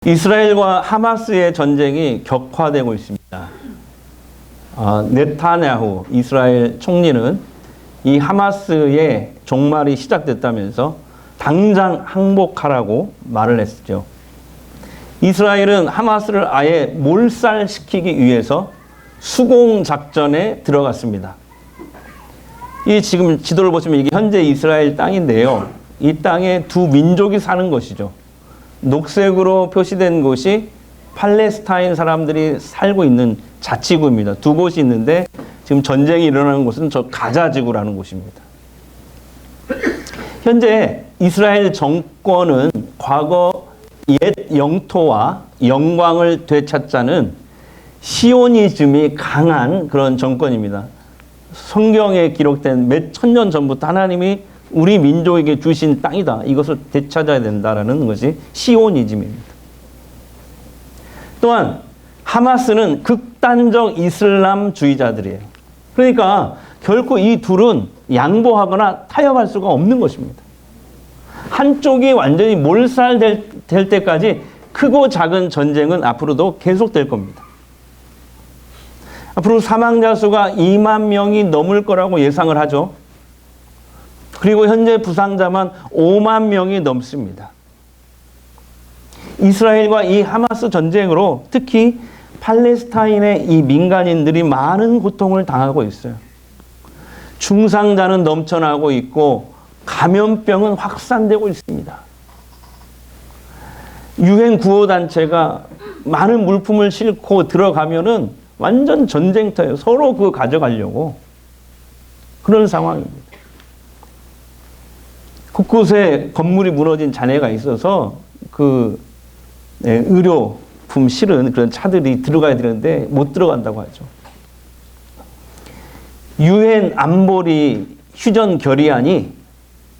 이스라엘과 하마스의 전쟁이 격화되고 있습니다. 네타냐후 이스라엘 총리는 이 하마스의 종말이 시작됐다면서 당장 항복하라고 말을 했죠. 이스라엘은 하마스를 아예 몰살시키기 위해서 수공작전에 들어갔습니다. 이 지금 지도를 보시면 이게 현재 이스라엘 땅인데요. 이 땅에 두 민족이 사는 것이죠. 녹색으로 표시된 곳이 팔레스타인 사람들이 살고 있는 자치구입니다. 두 곳이 있는데 지금 전쟁이 일어나는 곳은 저 가자지구라는 곳입니다. 현재 이스라엘 정권은 과거 옛 영토와 영광을 되찾자는 시오니즘이 강한 그런 정권입니다. 성경에 기록된 몇 천년 전부터 하나님이 우리 민족에게 주신 땅이다. 이것을 되찾아야 된다라는 것이 시오니즘입니다. 또한 하마스는 극단적 이슬람주의자들이에요. 그러니까 결코 이 둘은 양보하거나 타협할 수가 없는 것입니다. 한쪽이 완전히 몰살될 때까지 크고 작은 전쟁은 앞으로도 계속될 겁니다. 앞으로 사망자 수가 2만 명이 넘을 거라고 예상을 하죠. 그리고 현재 부상자만 5만 명이 넘습니다. 이스라엘과 이 하마스 전쟁으로 특히 팔레스타인의 이 민간인들이 많은 고통을 당하고 있어요. 중상자는 넘쳐나고 있고 감염병은 확산되고 있습니다. 유엔 구호단체가 많은 물품을 싣고 들어가면은 완전 전쟁터예요. 서로 그거 가져가려고. 그런 상황입니다. 곳곳에 건물이 무너진 잔해가 있어서 의료품 실은 그런 차들이 들어가야 되는데 못 들어간다고 하죠. 유엔 안보리 휴전 결의안이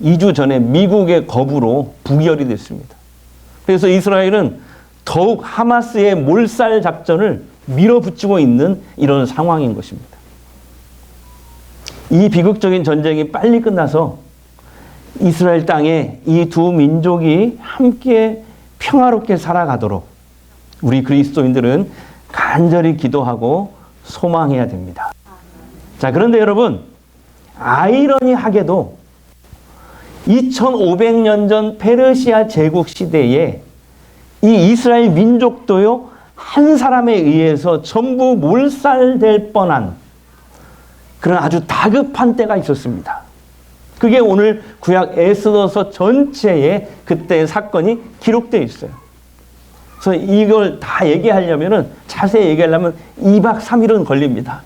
2주 전에 미국의 거부로 부결이 됐습니다. 그래서 이스라엘은 더욱 하마스의 몰살 작전을 밀어붙이고 있는 이런 상황인 것입니다. 이 비극적인 전쟁이 빨리 끝나서 이스라엘 땅에 이 두 민족이 함께 평화롭게 살아가도록 우리 그리스도인들은 간절히 기도하고 소망해야 됩니다. 자, 그런데 여러분, 아이러니하게도 2500년 전 페르시아 제국 시대에 이 이스라엘 민족도요, 한 사람에 의해서 전부 몰살될 뻔한 그런 아주 다급한 때가 있었습니다. 그게 오늘 구약 에스더서 전체에 그때의 사건이 기록되어 있어요. 그래서 이걸 다 얘기하려면은, 자세히 얘기하려면 2박 3일은 걸립니다.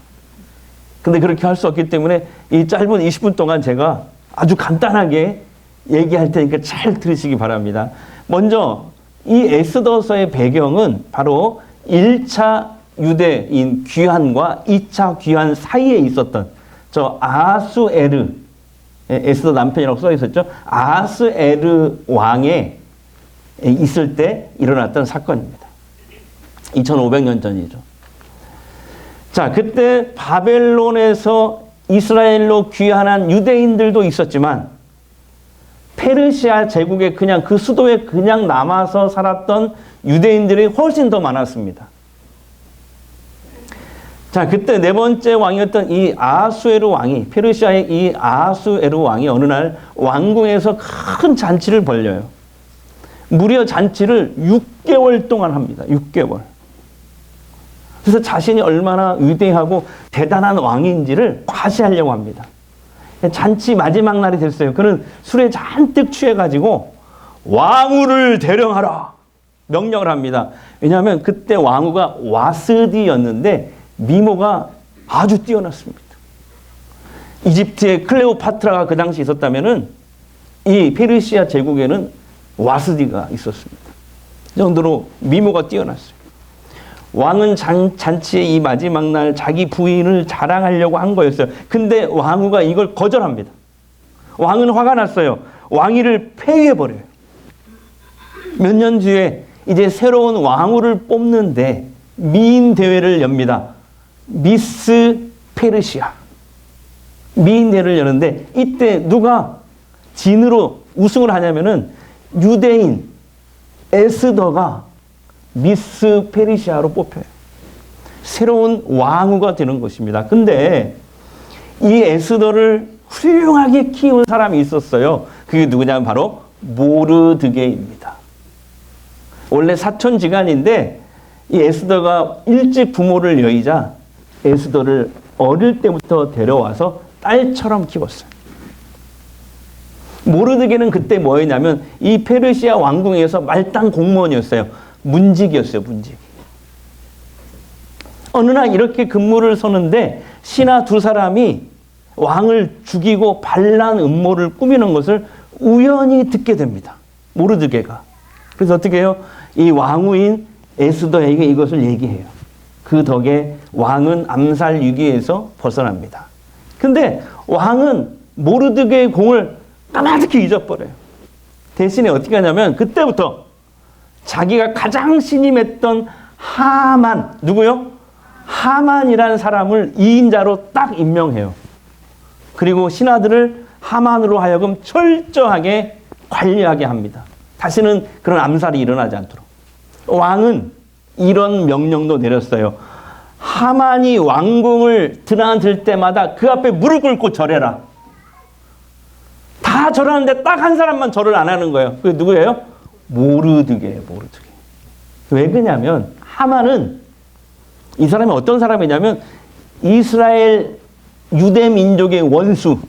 근데 그렇게 할 수 없기 때문에 이 짧은 20분 동안 제가 아주 간단하게 얘기할 테니까 잘 들으시기 바랍니다. 먼저 이 에스더서의 배경은 바로 1차 유대인 귀환과 2차 귀환 사이에 있었던 저 아수에르, 에스더 남편이라고 써 있었죠. 아수에르 왕에 있을 때 일어났던 사건입니다. 2500년 전이죠. 자, 그때 바벨론에서 이스라엘로 귀환한 유대인들도 있었지만 페르시아 제국에 그냥 그 수도에 그냥 남아서 살았던 유대인들이 훨씬 더 많았습니다. 자, 그때 네 번째 왕이었던 이 아수에르 왕이, 페르시아의 이 아수에르 왕이 어느 날 왕궁에서 큰 잔치를 벌려요. 무려 잔치를 6개월 동안 합니다. 6개월. 그래서 자신이 얼마나 위대하고 대단한 왕인지를 과시하려고 합니다. 잔치 마지막 날이 됐어요. 그는 술에 잔뜩 취해가지고 왕후를 대령하라 명령을 합니다. 왜냐하면 그때 왕후가 와스디였는데 미모가 아주 뛰어났습니다. 이집트의 클레오파트라가 그 당시 있었다면은 이 페르시아 제국에는 와스디가 있었습니다. 그 정도로 미모가 뛰어났어요. 왕은 잔치의 이 마지막 날 자기 부인을 자랑하려고 한 거였어요. 근데 왕후가 이걸 거절합니다. 왕은 화가 났어요. 왕위를 폐위해버려요. 몇 년 뒤에 이제 새로운 왕후를 뽑는데 미인 대회를 엽니다. 미스 페르시아. 미인 대회를 여는데 이때 누가 진으로 우승을 하냐면은 유대인 에스더가 미스 페르시아로 뽑혀요. 새로운 왕후가 되는 것입니다. 근데 이 에스더를 훌륭하게 키운 사람이 있었어요. 그게 누구냐면 바로 모르드게입니다. 원래 사촌지간인데 이 에스더가 일찍 부모를 여의자 에스더를 어릴 때부터 데려와서 딸처럼 키웠어요. 모르드게는 그때 뭐였냐면 이 페르시아 왕궁에서 말단 공무원이었어요. 문직이었어요. 문직. 어느 날 이렇게 근무를 서는데 신하 두 사람이 왕을 죽이고 반란 음모를 꾸미는 것을 우연히 듣게 됩니다. 모르드게가. 그래서 어떻게 해요? 이 왕후인 에스더에게 이것을 얘기해요. 그 덕에 왕은 암살 위기에서 벗어납니다. 근데 왕은 모르드게의 공을 까마득히 잊어버려요. 대신에 어떻게 하냐면 그때부터 자기가 가장 신임했던 하만, 누구요? 하만이라는 사람을 2인자로 딱 임명해요. 그리고 신하들을 하만으로 하여금 철저하게 관리하게 합니다. 다시는 그런 암살이 일어나지 않도록. 왕은 이런 명령도 내렸어요. 하만이 왕궁을 드나들 때마다 그 앞에 무릎 꿇고 절해라. 다 절하는데 딱 한 사람만 절을 안 하는 거예요. 그게 누구예요? 모르드게예요. 모르드게. 왜 그러냐면 하만은 이 사람이 어떤 사람이냐면 이스라엘 유대 민족의 원수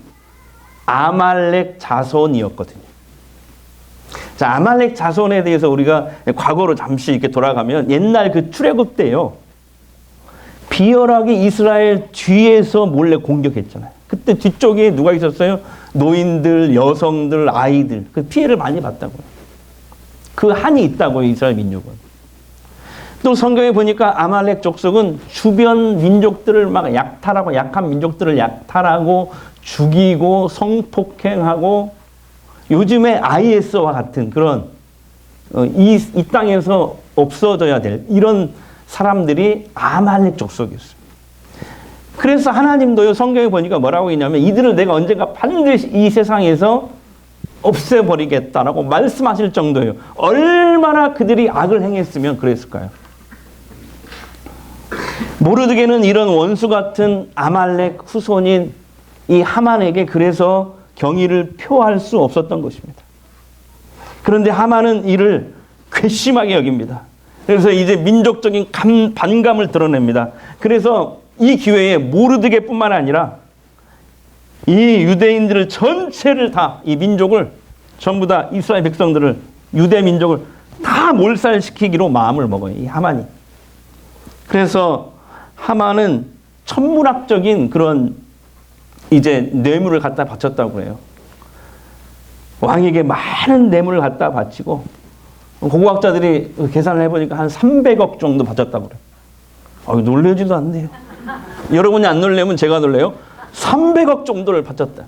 아말렉 자손이었거든요. 자, 아말렉 자손에 대해서 우리가 과거로 잠시 이렇게 돌아가면 옛날 그 출애굽 때요. 비열하게 이스라엘 뒤에서 몰래 공격했잖아요. 그때 뒤쪽에 누가 있었어요? 노인들, 여성들, 아이들. 그 피해를 많이 봤다고요. 그 한이 있다고요. 이스라엘 민족은. 또 성경에 보니까 아말렉 족속은 주변 민족들을 막 약탈하고 약한 민족들을 약탈하고 죽이고 성폭행하고 요즘에 IS와 같은 그런 이 땅에서 없어져야 될 이런 사람들이 아말렉 족속이었어요. 그래서 하나님도요 성경에 보니까 뭐라고 했냐면 이들을 내가 언젠가 반드시 이 세상에서 없애버리겠다라고 말씀하실 정도예요. 얼마나 그들이 악을 행했으면 그랬을까요? 모르드게는 이런 원수 같은 아말렉 후손인 이 하만에게 그래서 경의를 표할 수 없었던 것입니다. 그런데 하만은 이를 괘씸하게 여깁니다. 그래서 이제 민족적인 반감을 드러냅니다. 그래서 이 기회에 모르드게뿐만 아니라 이 유대인들을 전체를 다, 이 민족을 전부 다 이스라엘 백성들을 유대 민족을 다 몰살시키기로 마음을 먹어요. 이 하만이. 그래서 하만은 천문학적인 그런 이제 뇌물을 갖다 바쳤다고 해요. 왕에게 많은 뇌물을 갖다 바치고 고고학자들이 계산을 해보니까 한 300억 정도 바쳤다고 그래요. 놀라지도 않네요. 여러분이 안 놀라면 제가 놀래요. 300억 정도를 바쳤다.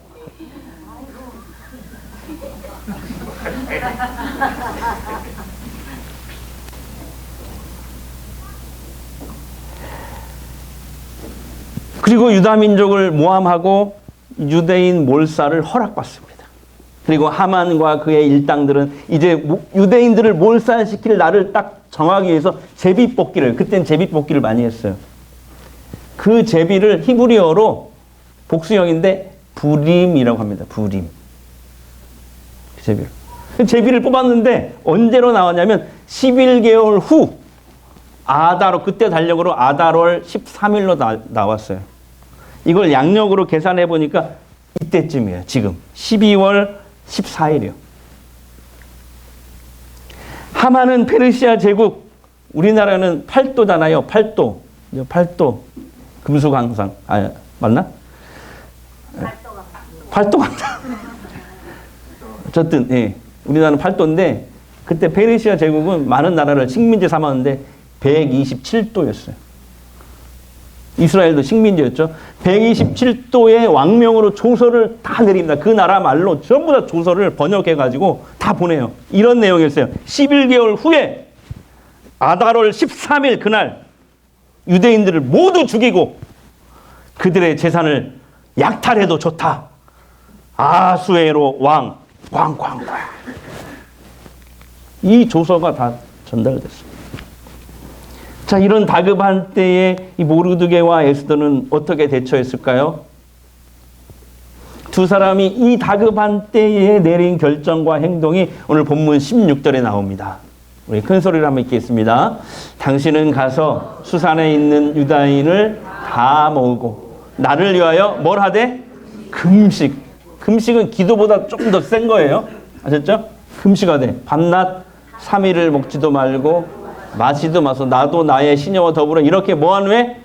그리고 유다 민족을 모함하고 유대인 몰살을 허락받습니다. 그리고 하만과 그의 일당들은 이제 유대인들을 몰살시킬 날을 딱 정하기 위해서 제비뽑기를, 그땐 제비뽑기를 많이 했어요. 그 제비를 히브리어로 복수형인데 부림이라고 합니다. 부림. 그 제비를. 그 제비를 뽑았는데 언제로 나왔냐면 11개월 후 아다로, 그때 달력으로 아다롤 13일로 나왔어요. 이걸 양력으로 계산해 보니까 이때쯤이에요. 지금 12월 14일이요. 하만은 페르시아 제국, 우리나라는 팔도잖아요. 팔도 금수강산. 맞나? 팔도강산. 어쨌든 예. 우리나라는 팔도인데 그때 페르시아 제국은 많은 나라를 식민지 삼았는데 127도였어요. 이스라엘도 식민지였죠. 127도의 왕명으로 조서를 다 내립니다. 그 나라 말로 전부 다 조서를 번역해가지고 다 보내요. 이런 내용이었어요. 11개월 후에 아다롤 13일 그날 유대인들을 모두 죽이고 그들의 재산을 약탈해도 좋다. 아수에로 왕. 이 조서가 다 전달됐어요. 자, 이런 다급한 때에 이 모르드게와 에스더는 어떻게 대처했을까요? 두 사람이 이 다급한 때에 내린 결정과 행동이 오늘 본문 16절에 나옵니다. 우리 큰 소리로 한번 읽겠습니다. 당신은 가서 수산에 있는 유다인을 다 모으고 나를 위하여 뭘 하되? 금식. 금식은 기도보다 조금 더 센 거예요. 아셨죠? 금식하되 밤낮 3일을 먹지도 말고 마시도 마소 나도 나의 시녀와 더불어 이렇게 뭐한 후에?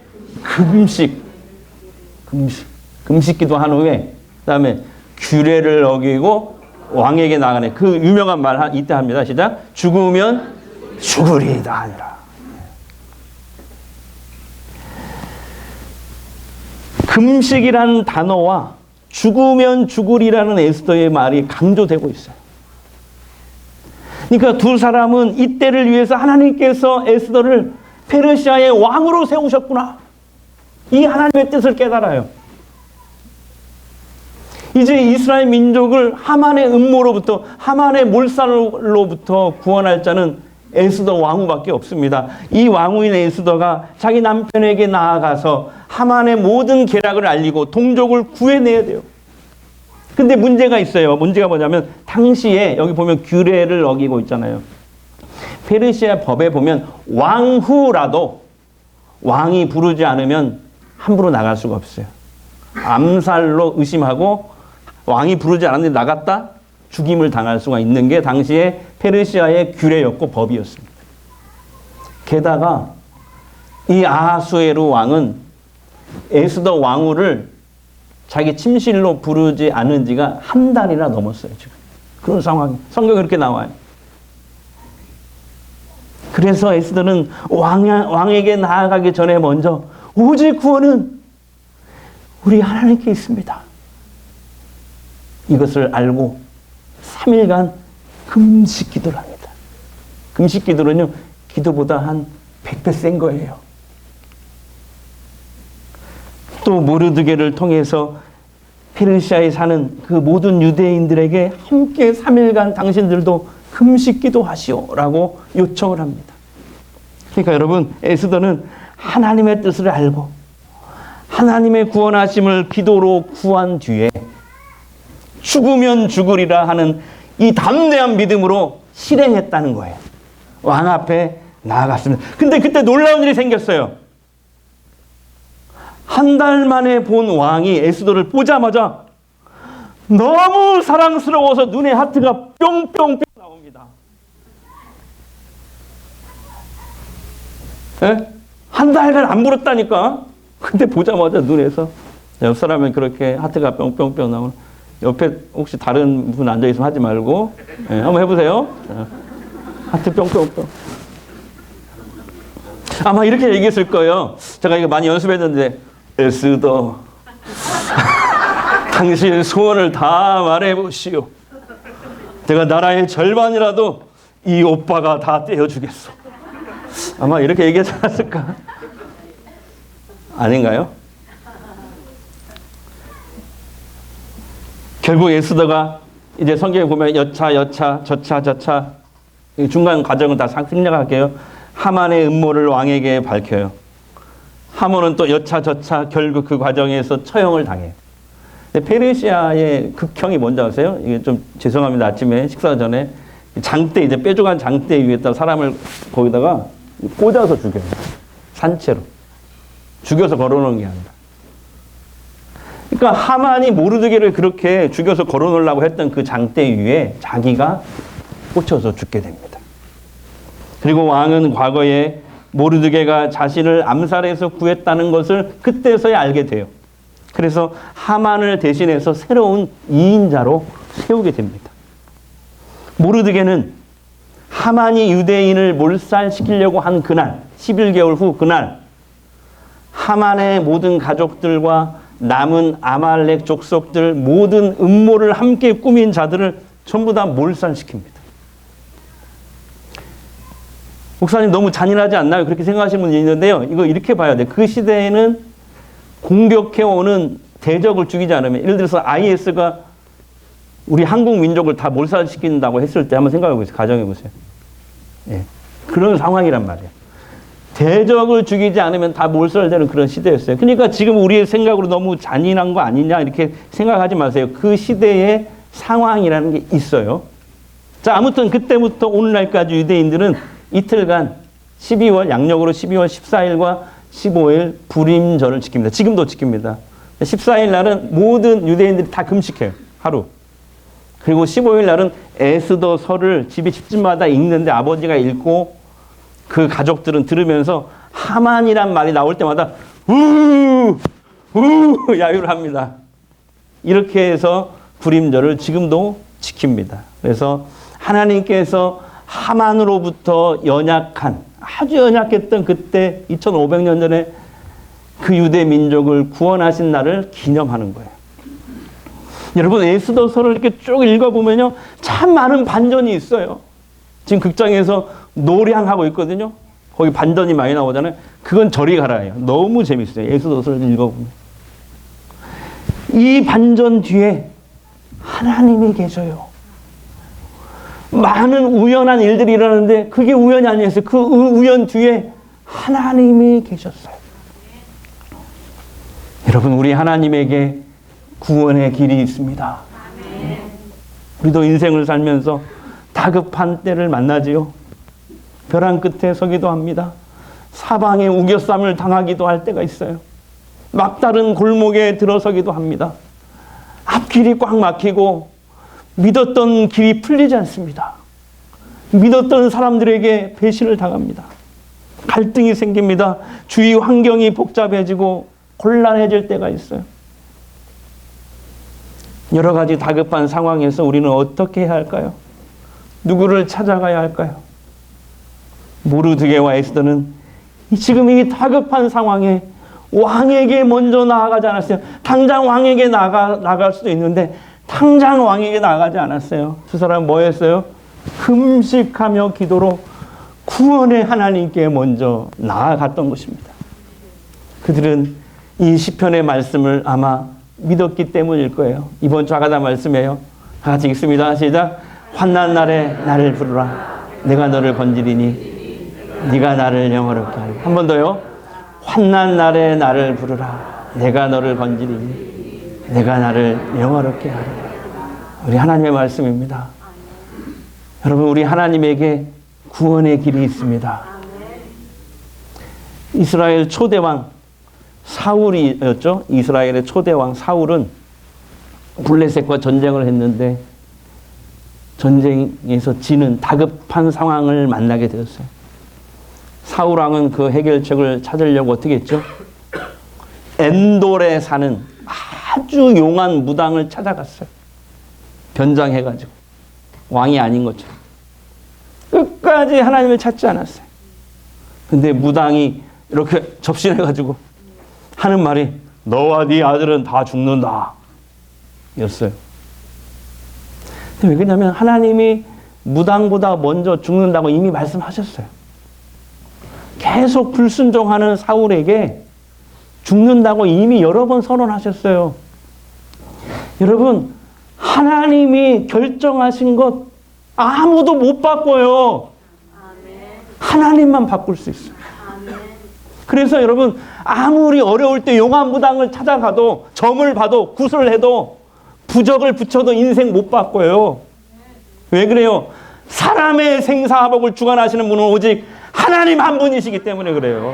금식기도 한 후에 그다음에 규례를 어기고 왕에게 나가네. 그 유명한 말 이때 합니다. 시작. 죽으면 죽으리이다 하니라. 금식이란 단어와 죽으면 죽으리라는 에스더의 말이 강조되고 있어요. 그러니까 두 사람은 이때를 위해서 하나님께서 에스더를 페르시아의 왕으로 세우셨구나. 이 하나님의 뜻을 깨달아요. 이제 이스라엘 민족을 하만의 음모로부터, 하만의 몰살로부터 구원할 자는 에스더 왕후밖에 없습니다. 이 왕후인 에스더가 자기 남편에게 나아가서 하만의 모든 계략을 알리고 동족을 구해내야 돼요. 근데 문제가 있어요. 문제가 뭐냐면 당시에 여기 보면 규례를 어기고 있잖아요. 페르시아 법에 보면 왕후라도 왕이 부르지 않으면 함부로 나갈 수가 없어요. 암살로 의심하고 왕이 부르지 않았는데 나갔다 죽임을 당할 수가 있는 게 당시에 페르시아의 규례였고 법이었습니다. 게다가 이 아하수에로 왕은 에스더 왕후를 자기 침실로 부르지 않은 지가 한 달이나 넘었어요. 지금 그런 상황이 성경에 그렇게 나와요. 그래서 에스더는 왕에게 나아가기 전에 먼저 오직 구원은 우리 하나님께 있습니다. 이것을 알고 3일간 금식 기도를 합니다. 금식 기도는요, 기도보다 한 100배 센 거예요. 또 모르드게를 통해서 페르시아에 사는 그 모든 유대인들에게 함께 3일간 당신들도 금식 기도하시오라고 요청을 합니다. 그러니까 여러분, 에스더는 하나님의 뜻을 알고 하나님의 구원하심을 기도로 구한 뒤에 죽으면 죽으리라 하는 이 담대한 믿음으로 실행했다는 거예요. 왕 앞에 나아갔습니다. 근데 그때 놀라운 일이 생겼어요. 한 달 만에 본 왕이 에스더를 보자마자 너무 사랑스러워서 눈에 하트가 뿅뿅뿅 나옵니다. 에? 한 달간 안 불었다니까. 근데 보자마자 눈에서 옆 사람은 그렇게 하트가 뿅뿅뿅 나오는. 옆에 혹시 다른 분 앉아있으면 하지 말고 한번 해보세요. 하트 뿅뿅뿅. 아마 이렇게 얘기했을 거예요. 제가 이거 많이 연습했는데 에스더 당신의 소원을 다 말해보시오. 제가 나라의 절반이라도 이 오빠가 다 떼어주겠소. 아마 이렇게 얘기하지 않았을까? 아닌가요? 결국 에스더가 이제 성경에 보면 여차, 저차 중간 과정을 다 생략할게요. 하만의 음모를 왕에게 밝혀요. 하몬은 또 여차, 저차 결국 그 과정에서 처형을 당해요. 페르시아의 극형이 뭔지 아세요? 이게 좀 죄송합니다. 아침에 식사 전에 장대, 이제 뾰족한 장대 위에다 사람을 거기다가 꽂아서 죽여요. 산채로. 죽여서 걸어놓은 게 아니라. 그러니까 하만이 모르드게를 그렇게 죽여서 걸어놓으려고 했던 그 장대 위에 자기가 꽂혀서 죽게 됩니다. 그리고 왕은 과거에 모르드게가 자신을 암살해서 구했다는 것을 그때서야 알게 돼요. 그래서 하만을 대신해서 새로운 2인자로 세우게 됩니다. 모르드게는 하만이 유대인을 몰살시키려고 한 그날, 11개월 후 그날, 하만의 모든 가족들과 남은 아말렉 족속들 모든 음모를 함께 꾸민 자들을 전부 다 몰살시킵니다. 목사님 너무 잔인하지 않나요? 그렇게 생각하시는 분이 있는데요. 이거 이렇게 봐야 돼요. 그 시대에는 공격해오는 대적을 죽이지 않으면, 예를 들어서 IS가 우리 한국 민족을 다 몰살시킨다고 했을 때 한번 생각해 보세요. 가정해 보세요. 예. 그런 상황이란 말이에요. 대적을 죽이지 않으면 다 몰살되는 그런 시대였어요. 그러니까 지금 우리의 생각으로 너무 잔인한 거 아니냐 이렇게 생각하지 마세요. 그 시대의 상황이라는 게 있어요. 자, 아무튼 그때부터 오늘날까지 유대인들은 이틀간 12월 양력으로 12월 14일과 15일 불임절을 지킵니다. 지금도 지킵니다. 14일 날은 모든 유대인들이 다 금식해요. 하루. 그리고 15일 날은 에스더서를 집집마다 읽는데 아버지가 읽고 그 가족들은 들으면서 하만이란 말이 나올 때마다 야유를 합니다. 이렇게 해서 불임절을 지금도 지킵니다. 그래서 하나님께서 하만으로부터 연약한 아주 연약했던 그때 2500년 전에 그 유대 민족을 구원하신 날을 기념하는 거예요. 여러분 에스더서를 이렇게 쭉 읽어보면요 참 많은 반전이 있어요. 지금 극장에서 노량하고 있거든요. 거기 반전이 많이 나오잖아요. 그건 저리 가라예요. 너무 재밌어요. 에스더서를 읽어보면. 이 반전 뒤에 하나님이 계셔요. 많은 우연한 일들이 일어나는데 그게 우연이 아니었어요. 그 우연 뒤에 하나님이 계셨어요. 여러분 우리 하나님에게 구원의 길이 있습니다. 우리도 인생을 살면서 다급한 때를 만나지요. 벼랑 끝에 서기도 합니다. 사방에 우겨쌈을 당하기도 할 때가 있어요. 막다른 골목에 들어서기도 합니다. 앞길이 꽉 막히고 믿었던 길이 풀리지 않습니다. 믿었던 사람들에게 배신을 당합니다. 갈등이 생깁니다. 주위 환경이 복잡해지고 곤란해질 때가 있어요. 여러 가지 다급한 상황에서 우리는 어떻게 해야 할까요? 누구를 찾아가야 할까요? 모르드게와 에스더는 지금 이 다급한 상황에 왕에게 먼저 나아가지 않았어요. 당장 왕에게 나갈 수도 있는데 당장 왕에게 나아가지 않았어요. 두 사람은 뭐 했어요? 금식하며 기도로 구원의 하나님께 먼저 나아갔던 것입니다. 그들은 이 시편의 말씀을 아마 믿었기 때문일 거예요. 이번 주 아가다 말씀이에요. 같이 읽습니다. 시작. 환난 날에 나를 부르라. 내가 너를 건지리니 네가 나를 영화롭게 하리라. 한 번 더요. 환난 날에 나를 부르라. 내가 너를 건지리니 내가 나를 영화롭게 하리라. 우리 하나님의 말씀입니다. 여러분 우리 하나님에게 구원의 길이 있습니다. 이스라엘 초대왕 사울이었죠. 이스라엘의 초대왕 사울은 블레셋과 전쟁을 했는데 전쟁에서 지는 다급한 상황을 만나게 되었어요. 사울 왕은 그 해결책을 찾으려고 어떻게 했죠? 엔돌에 사는 아주 용한 무당을 찾아갔어요. 변장해가지고 왕이 아닌 것처럼 끝까지 하나님을 찾지 않았어요. 근데 무당이 이렇게 접신해가지고 하는 말이 너와 네 아들은 다 죽는다 였어요. 왜 그러냐면 하나님이 무당보다 먼저 죽는다고 이미 말씀하셨어요. 계속 불순종하는 사울에게 죽는다고 이미 여러 번 선언하셨어요. 여러분 하나님이 결정하신 것 아무도 못 바꿔요. 하나님만 바꿀 수 있어요. 그래서 여러분 아무리 어려울 때 용한 무당을 찾아가도 점을 봐도 구슬을 해도 부적을 붙여도 인생 못 바꿔요. 왜 그래요? 사람의 생사화복을 주관하시는 분은 오직 하나님 한 분이시기 때문에 그래요.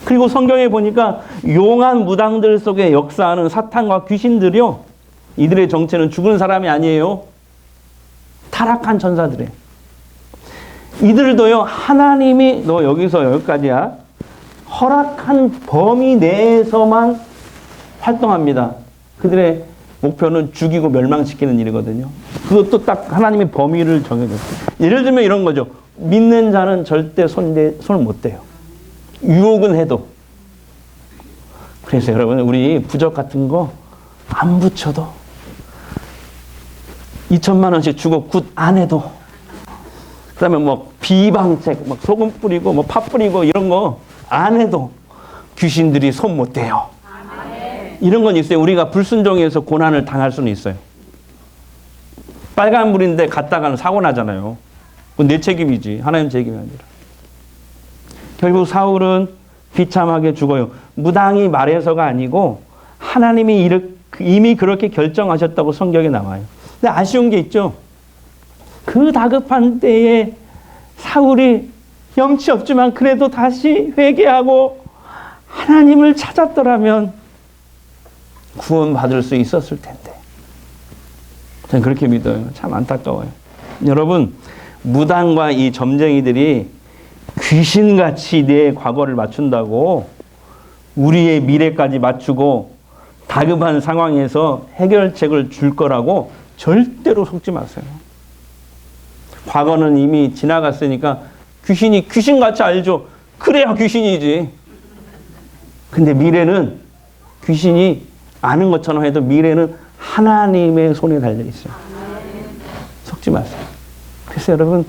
그리고 성경에 보니까 용한 무당들 속에 역사하는 사탄과 귀신들이요. 이들의 정체는 죽은 사람이 아니에요. 타락한 천사들이에요. 이들도요. 하나님이 너 여기서 여기까지야. 허락한 범위 내에서만 활동합니다. 그들의 목표는 죽이고 멸망시키는 일이거든요. 그것도 딱 하나님의 범위를 정해줬어요. 예를 들면 이런 거죠. 믿는 자는 절대 손을 못 대요. 유혹은 해도. 그래서 여러분 우리 부적 같은 거 안 붙여도 2천만 원씩 주고 굿 안 해도 그 다음에 뭐 비방책 막 소금 뿌리고 뭐 파 뿌리고 이런 거 안 해도 귀신들이 손 못 대요. 이런 건 있어요. 우리가 불순종해서 고난을 당할 수는 있어요. 빨간불인데 갔다가는 사고 나잖아요. 그건 내 책임이지. 하나님 책임이 아니라. 결국 사울은 비참하게 죽어요. 무당이 말해서가 아니고 하나님이 이미 그렇게 결정하셨다고 성경에 나와요. 근데 아쉬운 게 있죠. 그 다급한 때에 사울이 염치 없지만 그래도 다시 회개하고 하나님을 찾았더라면 구원받을 수 있었을 텐데. 저는 그렇게 믿어요. 참 안타까워요. 여러분, 무당과 이 점쟁이들이 귀신같이 내 과거를 맞춘다고 우리의 미래까지 맞추고 다급한 상황에서 해결책을 줄 거라고 절대로 속지 마세요. 과거는 이미 지나갔으니까 귀신이 귀신같이 알죠. 그래야 귀신이지. 근데 미래는 귀신이 아는 것처럼 해도 미래는 하나님의 손에 달려 있어요. 속지 마세요. 그래서 여러분,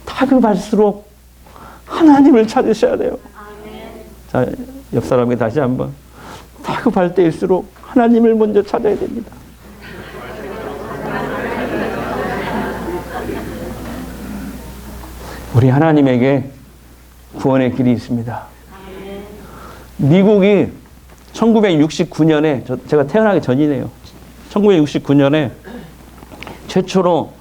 다급할수록 하나님을 찾으셔야 돼요. 자, 옆 사람에게 다시 한번. 다급할 때일수록 하나님을 먼저 찾아야 됩니다. 우리 하나님에게 구원의 길이 있습니다. 미국이 1969년에, 제가 태어나기 전이네요. 1969년에 최초로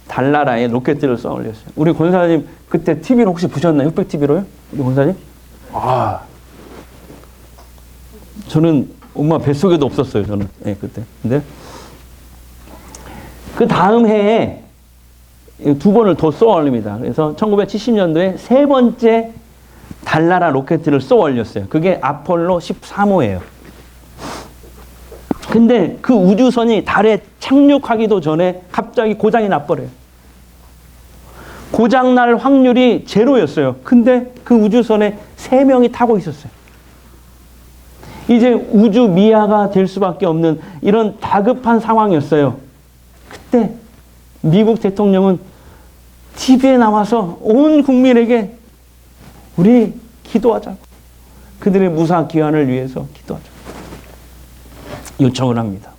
달나라에 로켓을 쏘아 올렸어요. 우리 권사님 그때 TV를 혹시 보셨나요? 흑백 TV로요? 우리 권사님? 저는 엄마 뱃속에도 없었어요. 저는 그때. 근데 그 다음 해에 두 번을 더 쏘아 올립니다. 그래서 1970년도에 세 번째 달나라 로켓을 쏘아 올렸어요. 그게 아폴로 13호예요. 근데 그 우주선이 달에 착륙하기도 전에 갑자기 고장이 나버려요. 고장날 확률이 제로였어요. 근데 그 우주선에 3명이 타고 있었어요. 이제 우주 미아가 될 수밖에 없는 이런 다급한 상황이었어요. 그때 미국 대통령은 TV에 나와서 온 국민에게 우리 기도하자고. 그들의 무사 귀환을 위해서 기도하자고. 요청을 합니다.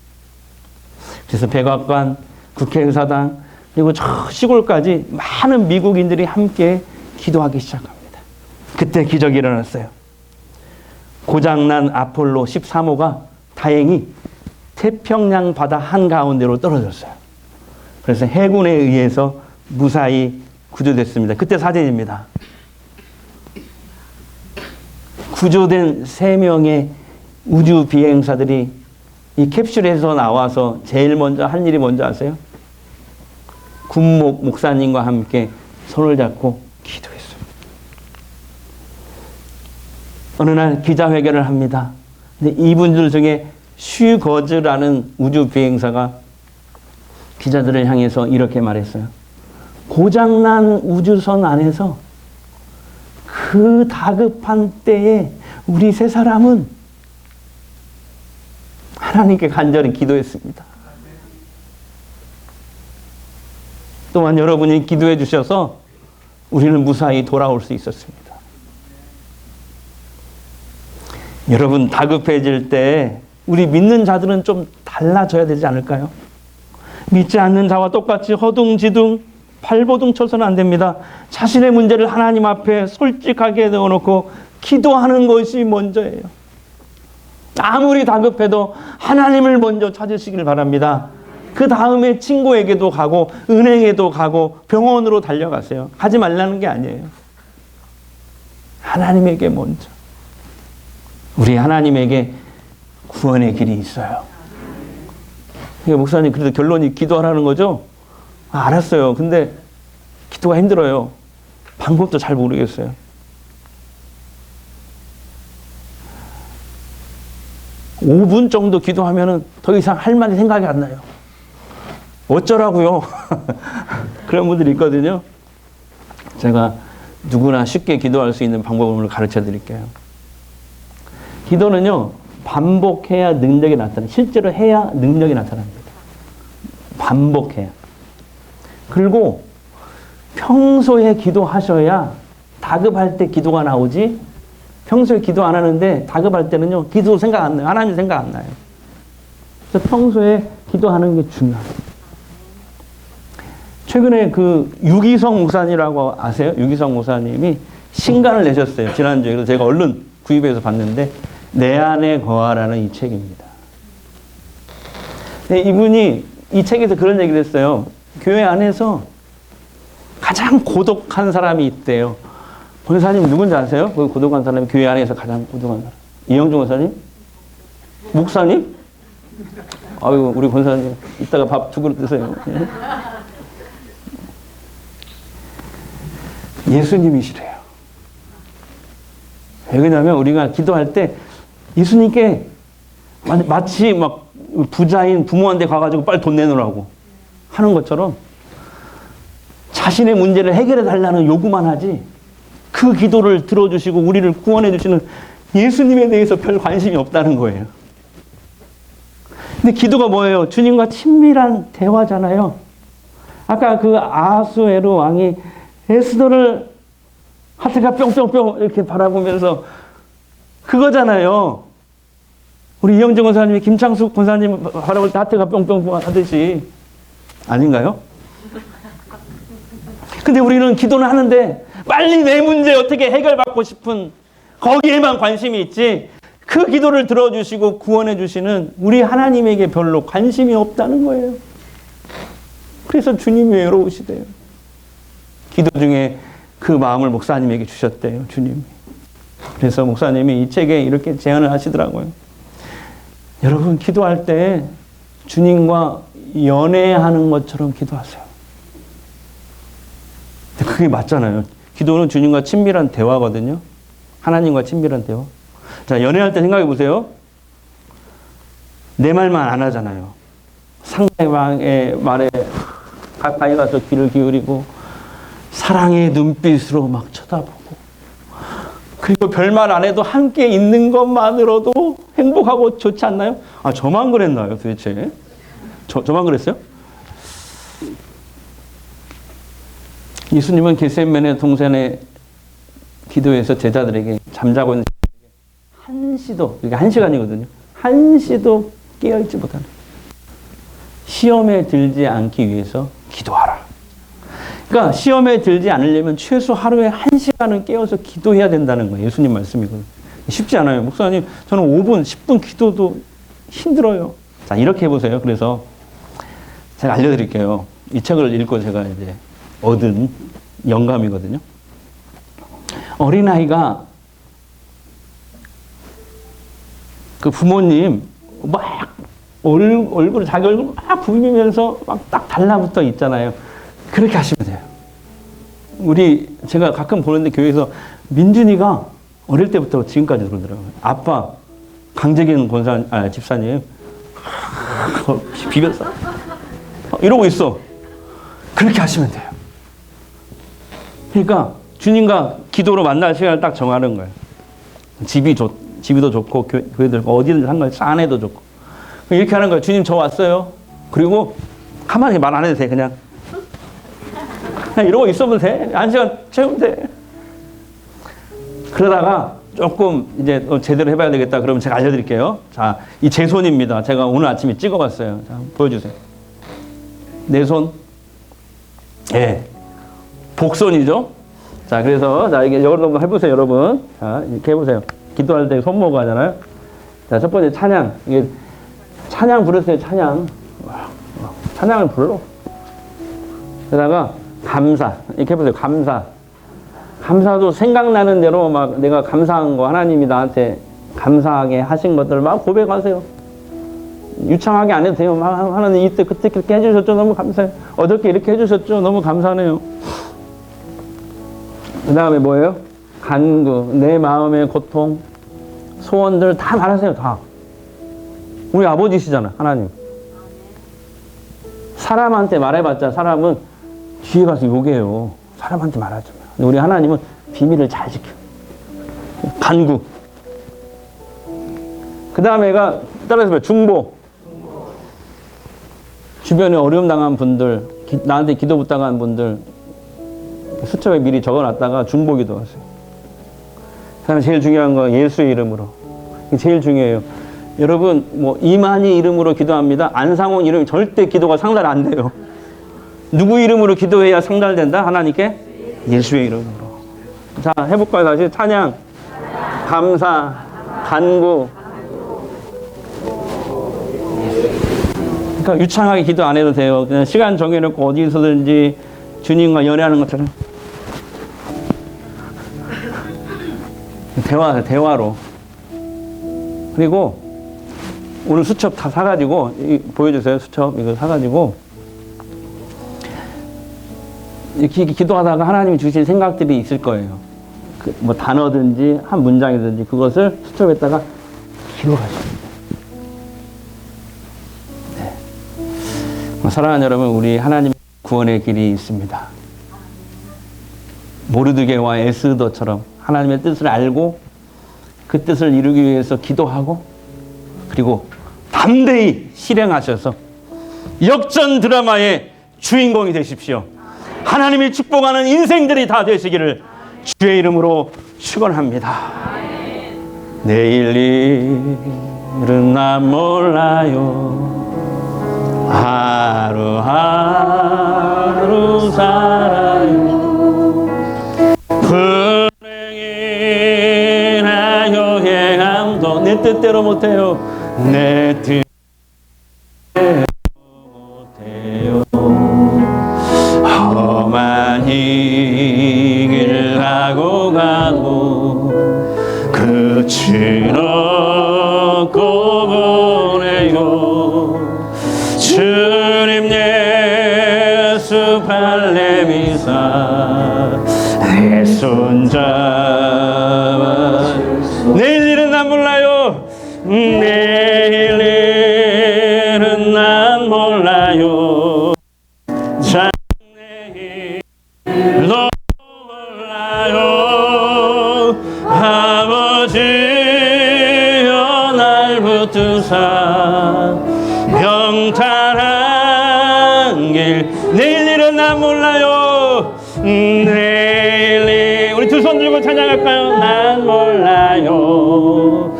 그래서 백악관, 국회의사당, 그리고 저 시골까지 많은 미국인들이 함께 기도하기 시작합니다. 그때 기적이 일어났어요. 고장난 아폴로 13호가 다행히 태평양 바다 한가운데로 떨어졌어요. 그래서 해군에 의해서 무사히 구조됐습니다. 그때 사진입니다. 구조된 3명의 우주 비행사들이 이 캡슐에서 나와서 제일 먼저 한 일이 뭔지 아세요? 군목 목사님과 함께 손을 잡고 기도했어요. 어느 날 기자회견을 합니다. 근데 이분들 중에 슈거즈라는 우주 비행사가 기자들을 향해서 이렇게 말했어요. 고장난 우주선 안에서 그 다급한 때에 우리 3사람은 하나님께 간절히 기도했습니다. 또한 여러분이 기도해 주셔서 우리는 무사히 돌아올 수 있었습니다. 여러분, 다급해질 때 우리 믿는 자들은 좀 달라져야 되지 않을까요? 믿지 않는 자와 똑같이 허둥지둥 발버둥 쳐서는 안 됩니다. 자신의 문제를 하나님 앞에 솔직하게 넣어놓고 기도하는 것이 먼저예요. 아무리 다급해도 하나님을 먼저 찾으시길 바랍니다. 그 다음에 친구에게도 가고 은행에도 가고 병원으로 달려가세요. 가지 말라는 게 아니에요. 하나님에게 먼저. 우리 하나님에게 구원의 길이 있어요. 목사님, 그래도 결론이 기도하라는 거죠? 알았어요. 근데 기도가 힘들어요. 방법도 잘 모르겠어요. (5분) 정도 기도하면은 더 이상 할 말이 생각이 안 나요. 어쩌라고요? 그런 분들이 있거든요. 제가 누구나 쉽게 기도할 수 있는 방법을 가르쳐 드릴게요. 기도는요, 반복해야 능력이 나타나요. 실제로 해야 능력이 나타납니다. 반복해야. 그리고 평소에 기도하셔야 다급할 때 기도가 나오지, 평소에 기도 안 하는데 다급할 때는요, 기도 생각 안 나요. 하나님 생각 안 나요. 그래서 평소에 기도하는 게 중요해요. 최근에 그 유기성 목사님이라고 아세요? 유기성 목사님이 신간을 내셨어요. 지난주에. 그래서 제가 얼른 구입해서 봤는데 내 안에 거하라는 이 책입니다. 네, 이분이 이 책에서 그런 얘기를 했어요. 교회 안에서 가장 고독한 사람이 있대요. 권사님 누군지 아세요? 그 고독한 사람이 교회 안에서 가장 고독한 사람. 이영종 권사님? 목사님? 아유, 우리 권사님 이따가 밥 두 그릇 드세요. 예수님이시래요. 왜 그러냐면 우리가 기도할 때 예수님께 마치 막 부자인 부모한테 가가지고 빨리 돈 내놓으라고 하는 것처럼 자신의 문제를 해결해 달라는 요구만 하지 그 기도를 들어주시고 우리를 구원해 주시는 예수님에 대해서 별 관심이 없다는 거예요. 근데 기도가 뭐예요? 주님과 친밀한 대화잖아요. 아까 그 아하수에로 왕이 에스더를 하트가 뿅뿅뿅 이렇게 바라보면서 그거잖아요. 우리 이영정 권사님이 김창숙 권사님 바라볼 때 하트가 뿅뿅뿅 하듯이 아닌가요? 근데 우리는 기도는 하는데 빨리 내 문제 어떻게 해결받고 싶은 거기에만 관심이 있지 그 기도를 들어주시고 구원해 주시는 우리 하나님에게 별로 관심이 없다는 거예요. 그래서 주님이 외로우시대요. 기도 중에 그 마음을 목사님에게 주셨대요. 주님이. 그래서 목사님이 이 책에 이렇게 제안을 하시더라고요. 여러분 기도할 때 주님과 연애하는 것처럼 기도하세요. 그게 맞잖아요. 기도는 주님과 친밀한 대화거든요. 하나님과 친밀한 대화. 자, 연애할 때 생각해 보세요. 내 말만 안 하잖아요. 상대방의 말에 가까이 가서 귀를 기울이고 사랑의 눈빛으로 막 쳐다보고 그리고 별말 안 해도 함께 있는 것만으로도 행복하고 좋지 않나요? 아, 저만 그랬나요 도대체? 저만 그랬어요? 예수님은 겟세마네 동산의 기도에서 제자들에게 잠자고 있는 한시도, 이게 1시간이거든요. 한시도 깨어있지 못하는 시험에 들지 않기 위해서 기도하라. 그러니까 시험에 들지 않으려면 최소 하루에 1시간은 깨어서 기도해야 된다는 거예요. 예수님 말씀이거든요. 쉽지 않아요. 목사님, 저는 5분, 10분 기도도 힘들어요. 자, 이렇게 해보세요. 그래서 제가 알려드릴게요. 이 책을 읽고 제가 이제 얻은 영감이거든요. 어린아이가 그 부모님 막 얼굴을 자기 얼굴 막 부비면서 막 딱 달라붙어 있잖아요. 그렇게 하시면 돼요. 제가 가끔 보는데 교회에서 민준이가 어릴 때부터 지금까지 그러더라고요. 아빠 강재균 집사님 비볐어. 이러고 있어. 그렇게 하시면 돼요. 그러니까 주님과 기도로 만날 시간을 딱 정하는 거예요. 집이도 좋고 교회도 좋고 어디든 상관없이 아내도 좋고 이렇게 하는 거예요. 주님 저 왔어요. 그리고 가만히 말 안 해도 돼. 그냥 이러고 있으면 돼. 1시간 채우면 돼. 그러다가 조금 이제 제대로 해봐야 되겠다. 그러면 제가 알려드릴게요. 자, 이 제 손입니다. 제가 오늘 아침에 찍어봤어요. 자, 보여주세요. 내 손. 예. 복손이죠. 자, 그래서 자 이게 여러분 해보세요, 여러분. 자, 이렇게 해보세요. 기도할 때 손모고 하잖아요. 자, 첫 번째 찬양. 이게 찬양 부르세요. 찬양. 찬양을 불러. 그러다가 감사. 이렇게 해보세요. 감사. 감사도 생각나는 대로 막 내가 감사한 거 하나님이 나한테 감사하게 하신 것들을 막 고백하세요. 유창하게 안 해도 돼요. 막 하나님 이때 그때 그렇게 해주셨죠. 너무 감사해요. 어저께 이렇게 해주셨죠. 너무 감사하네요. 그 다음에 뭐예요? 간구, 내 마음의 고통, 소원들 다 말하세요. 다. 우리 아버지시잖아. 하나님. 사람한테 말해봤자 사람은 뒤에 가서 욕해요. 사람한테 말하지 마. 근데 우리 하나님은 비밀을 잘 지켜. 간구. 그 다음에가 따라서 봐요. 중보. 주변에 어려움 당한 분들, 나한테 기도 부탁한 분들 수첩에 미리 적어놨다가 중보 기도하세요. 그 다음에 제일 중요한 건 예수의 이름으로. 이게 제일 중요해요. 여러분 뭐 이만희 이름으로 기도합니다. 안상훈 이름 절대 기도가 상달 안 돼요. 누구 이름으로 기도해야 상달된다? 하나님께? 예수의 이름으로. 자, 해볼까요? 다시 찬양, 감사, 간구. 그러니까 유창하게 기도 안 해도 돼요. 그냥 시간 정해놓고 어디서든지 주님과 연애하는 것처럼 대화로. 그리고 오늘 수첩 다 사가지고 보여주세요. 수첩 이거 사가지고 기도하다가 하나님이 주신 생각들이 있을 거예요. 뭐 단어든지 한 문장이든지 그것을 수첩에다가 기록하십니다. 네. 사랑하는 여러분, 우리 하나님 구원의 길이 있습니다. 모르드게와 에스더처럼 하나님의 뜻을 알고 그 뜻을 이루기 위해서 기도하고 그리고 담대히 실행하셔서 역전 드라마의 주인공이 되십시오. 하나님이 축복하는 인생들이 다 되시기를 주의 이름으로 축원합니다. 내일 일은 난 몰라요. 하루하루 살아요. 불행이나 여행함도 내 뜻대로 못해요. 내 뜻대로 못해요. 험한 이 길 가고 가도 끝은 없고 보내요. 주님 예수 발레미사 내 손잡아. 내일 일은 난 몰라요. 내일 일은 난 몰라요. 장래일도 몰라요. 아버지여 날 붙드사 평탄한 길. 내일 일은 난 몰라요. 내일 일. 우리 두 손 들고 찬양할까요? 난 몰라요.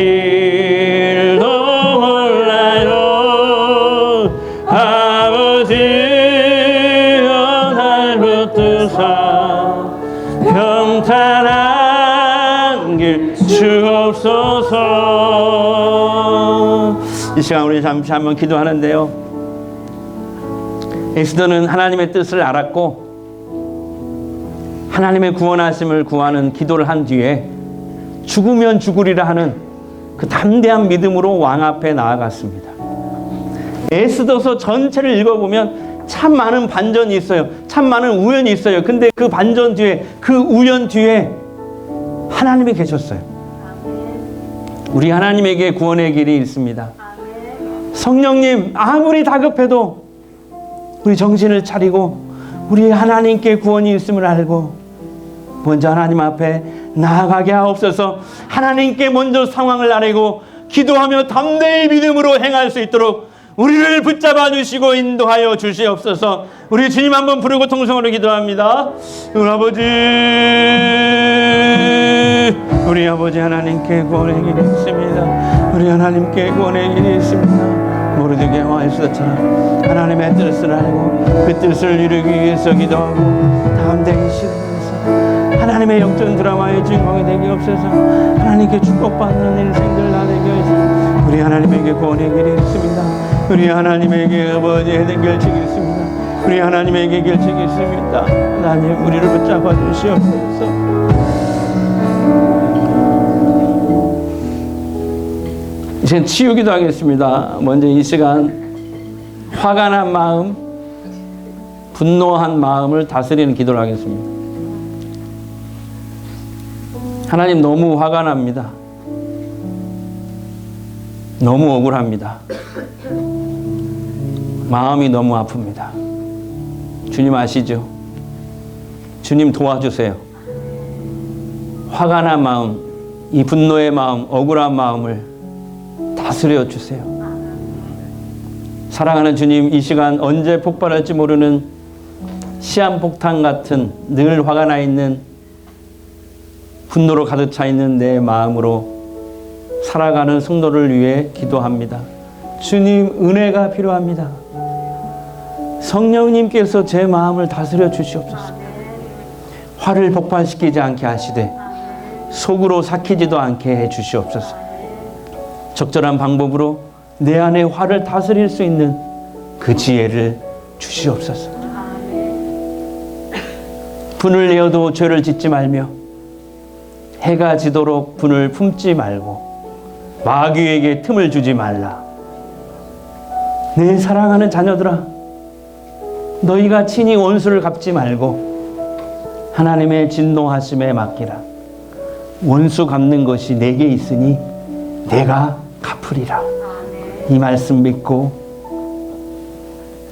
장래일도 몰라요. 아버지여 날 붙드사 평탄한 길 주옵소서. 이 시간 우리 잠시 한번 기도하는데요. 에스더는 하나님의 뜻을 알았고 하나님의 구원하심을 구하는 기도를 한 뒤에 죽으면 죽으리라 하는 그 담대한 믿음으로 왕 앞에 나아갔습니다. 에스더서 전체를 읽어보면 참 많은 반전이 있어요. 참 많은 우연이 있어요. 근데 그 반전 뒤에, 그 우연 뒤에 하나님이 계셨어요. 우리 하나님에게 구원의 길이 있습니다. 성령님, 아무리 다급해도 우리 정신을 차리고 우리 하나님께 구원이 있음을 알고 먼저 하나님 앞에 나아가게 하옵소서. 하나님께 먼저 상황을 아뢰고 기도하며 담대히 믿음으로 행할 수 있도록 우리를 붙잡아 주시고 인도하여 주시옵소서. 우리 주님 한번 부르고 통성으로 기도합니다. 우리 아버지 하나님께 구원의 길이 있습니다. 우리 하나님께 구원의 길이 있습니다. 모르드게와 에스더처럼 하나님의 뜻을 알고 그 뜻을 이루기 위해서 기도하고 담대히 실행해서 하나님의 영적 드라마의 주인공이 되게 없어서 하나님께 축복받는 인생들 다 되게 하시고 우리 하나님에게 구원의 길이 있습니다. 우리 하나님에게 아버지의 해결책이 있습니다. 우리 하나님에게 결책이 있습니다. 하나님 우리를 붙잡아 주시옵소서. 이제 치유기도 하겠습니다. 먼저 이 시간 화가 난 마음, 분노한 마음을 다스리는 기도를 하겠습니다. 하나님 너무 화가 납니다. 너무 억울합니다. 마음이 너무 아픕니다. 주님 아시죠? 주님 도와주세요. 화가 난 마음, 이 분노의 마음, 억울한 마음을 다스려 주세요. 사랑하는 주님, 이 시간 언제 폭발할지 모르는 시한폭탄 같은 늘 화가 나 있는 분노로 가득 차 있는 내 마음으로 살아가는 성도를 위해 기도합니다. 주님 은혜가 필요합니다. 성령님께서 제 마음을 다스려 주시옵소서. 화를 폭발시키지 않게 하시되 속으로 삭히지도 않게 해 주시옵소서. 적절한 방법으로 내 안에 화를 다스릴 수 있는 그 지혜를 주시옵소서. 분을 내어도 죄를 짓지 말며 해가 지도록 분을 품지 말고 마귀에게 틈을 주지 말라. 내 사랑하는 자녀들아, 너희가 친히 원수를 갚지 말고 하나님의 진노하심에 맡기라. 원수 갚는 것이 내게 있으니 내가 갚으리라. 이 말씀 믿고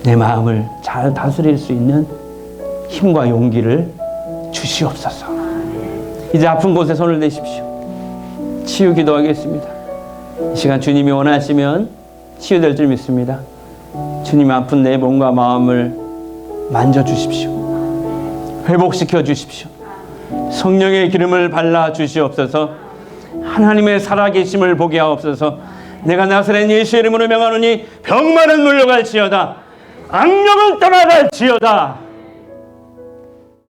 내 마음을 잘 다스릴 수 있는 힘과 용기를 주시옵소서. 이제 아픈 곳에 손을 대십시오. 치유 기도하겠습니다. 이 시간 주님이 원하시면 치유될 줄 믿습니다. 주님, 아픈 내 몸과 마음을 만져주십시오. 회복시켜 주십시오. 성령의 기름을 발라 주시옵소서. 하나님의 살아계심을 보게 하옵소서. 내가 나사렛 예수의 이름으로 명하노니 병만은 물러갈지어다. 악령은 떠나갈지어다.